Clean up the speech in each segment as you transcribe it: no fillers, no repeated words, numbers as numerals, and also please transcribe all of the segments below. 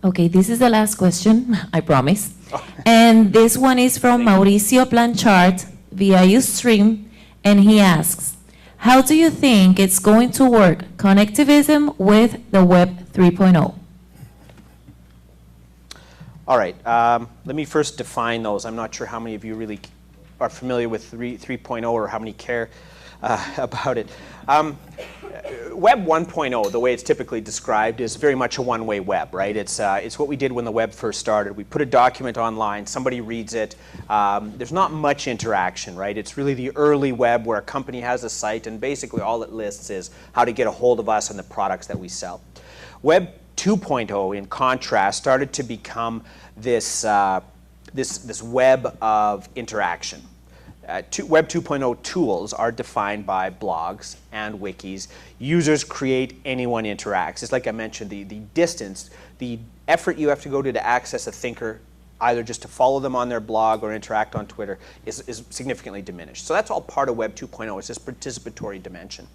Okay, this is the last question, I promise. And this one is from Mauricio Blanchard via Ustream, and he asks, how do you think it's going to work, connectivism with the Web 3.0? All right, let me first define those. I'm not sure how many of you really are familiar with 3.0 or how many care about it. Web 1.0, the way it's typically described, is very much a one-way web, right? It's what we did when the web first started. We put a document online, somebody reads it. There's not much interaction, right? It's really the early web where a company has a site and basically all it lists is how to get a hold of us and the products that we sell. Web 2.0, in contrast, started to become this web of interaction. Web 2.0 tools are defined by blogs and wikis. Users create, anyone interacts. It's like I mentioned, the distance, the effort you have to go to access a thinker, either just to follow them on their blog or interact on Twitter, is significantly diminished. So that's all part of Web 2.0. It's this participatory dimension.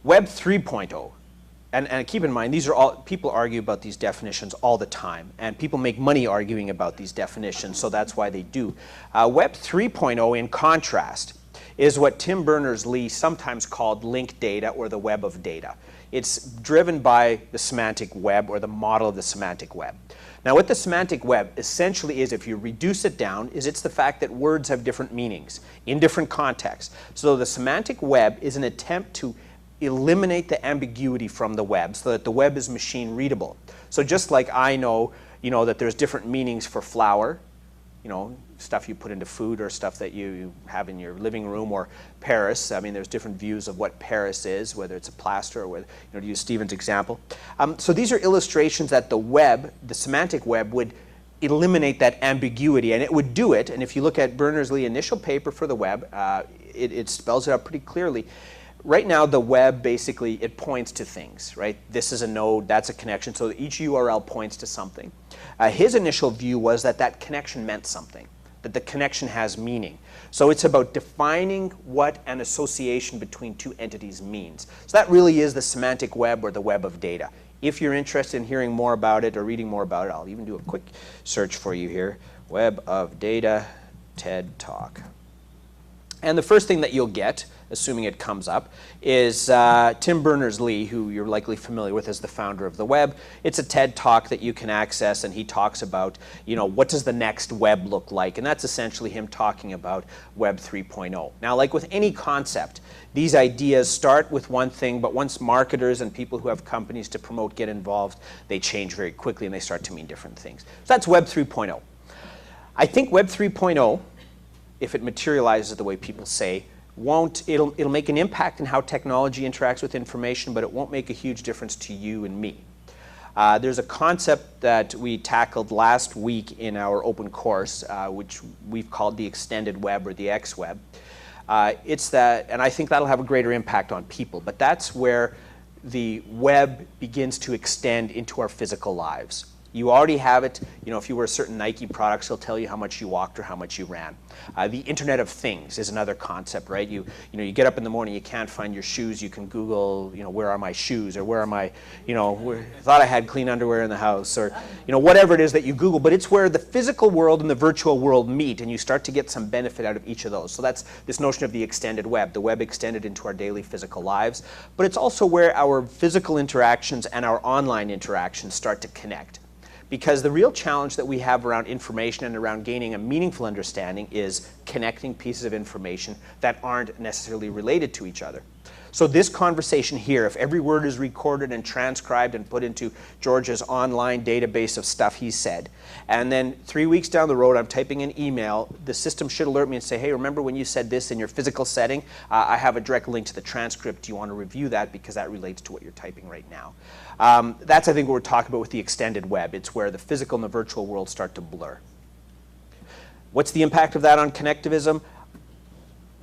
Web 3.0. And keep in mind, these are all, people argue about these definitions all the time, and people make money arguing about these definitions, so that's why they do. Web 3.0, in contrast, is what Tim Berners-Lee sometimes called linked data or the web of data. It's driven by the semantic web or the model of the semantic web. Now, what the semantic web essentially is, if you reduce it down, is it's the fact that words have different meanings in different contexts. So the semantic web is an attempt to eliminate the ambiguity from the web so that the web is machine readable. So just like I know, that there's different meanings for flour, stuff you put into food or stuff that you have in your living room, or Paris. I mean, there's different views of what Paris is, whether it's a plaster or whether, to use Stephen's example. So these are illustrations that the web, the semantic web, would eliminate that ambiguity, and it would do it. And if you look at Berners-Lee's initial paper for the web, it spells it out pretty clearly. Right now, the web, basically, it points to things, right? This is a node, that's a connection, so each URL points to something. His initial view was that that connection meant something, that the connection has meaning. So it's about defining what an association between two entities means. So that really is the semantic web or the web of data. If you're interested in hearing more about it or reading more about it, I'll even do a quick search for you here. Web of Data, TED Talk. And the first thing that you'll get, assuming it comes up, is Tim Berners-Lee, who you're likely familiar with as the founder of the web. It's a TED Talk that you can access, and he talks about, what does the next web look like? And that's essentially him talking about Web 3.0. Now, like with any concept, these ideas start with one thing, but once marketers and people who have companies to promote get involved, they change very quickly and they start to mean different things. So that's Web 3.0. I think Web 3.0, if it materializes the way people say, it'll make an impact in how technology interacts with information, but it won't make a huge difference to you and me. There's a concept that we tackled last week in our open course, which we've called the extended web or the X-web. It's that, and I think that'll have a greater impact on people, but that's where the web begins to extend into our physical lives. You already have it, if you wear certain Nike products, it'll tell you how much you walked or how much you ran. The Internet of Things is another concept, right? You get up in the morning, you can't find your shoes, you can Google, where are my shoes, or where are my, thought I had clean underwear in the house, or, whatever it is that you Google. But it's where the physical world and the virtual world meet, and you start to get some benefit out of each of those. So that's this notion of the extended web, the web extended into our daily physical lives. But it's also where our physical interactions and our online interactions start to connect. Because the real challenge that we have around information and around gaining a meaningful understanding is connecting pieces of information that aren't necessarily related to each other. So this conversation here, if every word is recorded and transcribed and put into George's online database of stuff he said, and then 3 weeks down the road I'm typing an email, the system should alert me and say, hey, remember when you said this in your physical setting? I have a direct link to the transcript. Do you want to review that because that relates to what you're typing right now? That's, I think, what we're talking about with the extended web. It's where the physical and the virtual world start to blur. What's the impact of that on connectivism?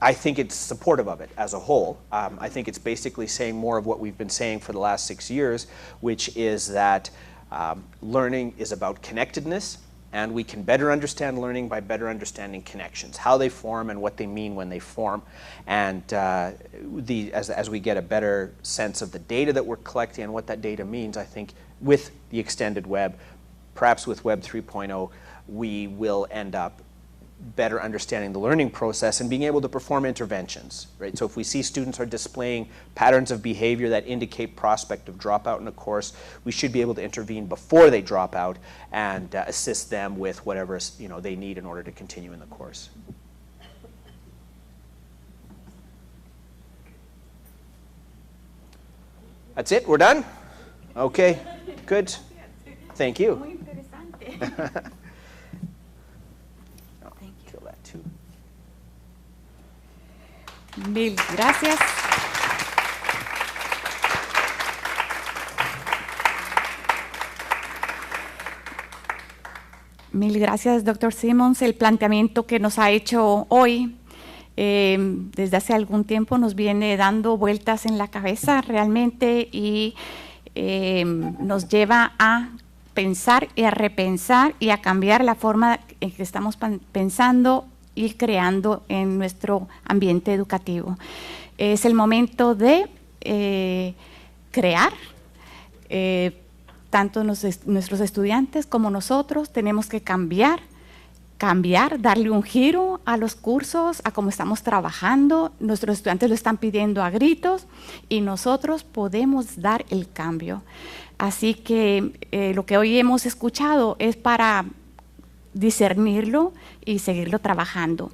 I think it's supportive of it as a whole. I think it's basically saying more of what we've been saying for the last 6 years, which is that learning is about connectedness, and we can better understand learning by better understanding connections, how they form and what they mean when they form. And as we get a better sense of the data that we're collecting and what that data means, I think with the extended web, perhaps with Web 3.0, we will end up better understanding the learning process and being able to perform interventions, right? So if we see students are displaying patterns of behavior that indicate prospect of dropout in a course, we should be able to intervene before they drop out and assist them with whatever they need in order to continue in the course. That's it? We're done? Okay, good. Thank you. Muy interesante. Feel that too. Mil gracias. Mil gracias, doctor Simmons. El planteamiento que nos ha hecho hoy, desde hace algún tiempo nos viene dando vueltas en la cabeza realmente y nos lleva a pensar y a repensar y a cambiar la forma en que estamos pensando y creando en nuestro ambiente educativo. Es el momento de crear, tanto nuestros estudiantes como nosotros tenemos que cambiar, darle un giro a los cursos, a cómo estamos trabajando. Nuestros estudiantes lo están pidiendo a gritos y nosotros podemos dar el cambio. Así que lo que hoy hemos escuchado es para discernirlo y seguirlo trabajando.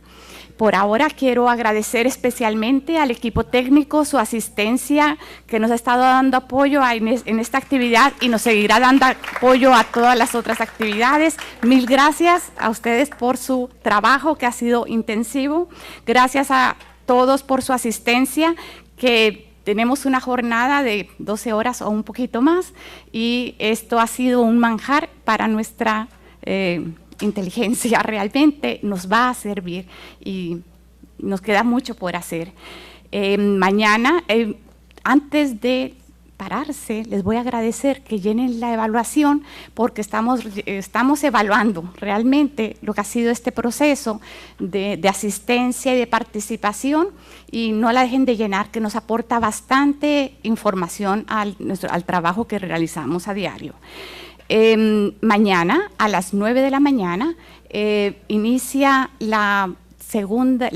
Por ahora quiero agradecer especialmente al equipo técnico su asistencia que nos ha estado dando apoyo en esta actividad y nos seguirá dando apoyo a todas las otras actividades. Mil gracias a ustedes por su trabajo que ha sido intensivo. Gracias a todos por su asistencia, que tenemos una jornada de 12 horas o un poquito más y esto ha sido un manjar para nuestra inteligencia, realmente nos va a servir y nos queda mucho por hacer. Mañana, antes de pararse, les voy a agradecer que llenen la evaluación porque estamos evaluando realmente lo que ha sido este proceso de asistencia y de participación y no la dejen de llenar, que nos aporta bastante información al trabajo que realizamos a diario. Mañana a las 9 de la mañana inicia la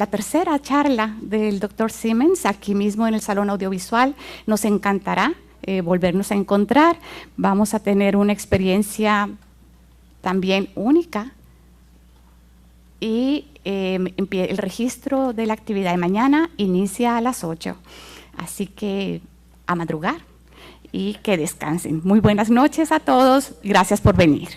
tercera charla del doctor Siemens aquí mismo en el Salón Audiovisual. Nos encantará volvernos a encontrar. Vamos a tener una experiencia también única y el registro de la actividad de mañana inicia a las 8. Así que a madrugar y que descansen. Muy buenas noches a todos. Gracias por venir.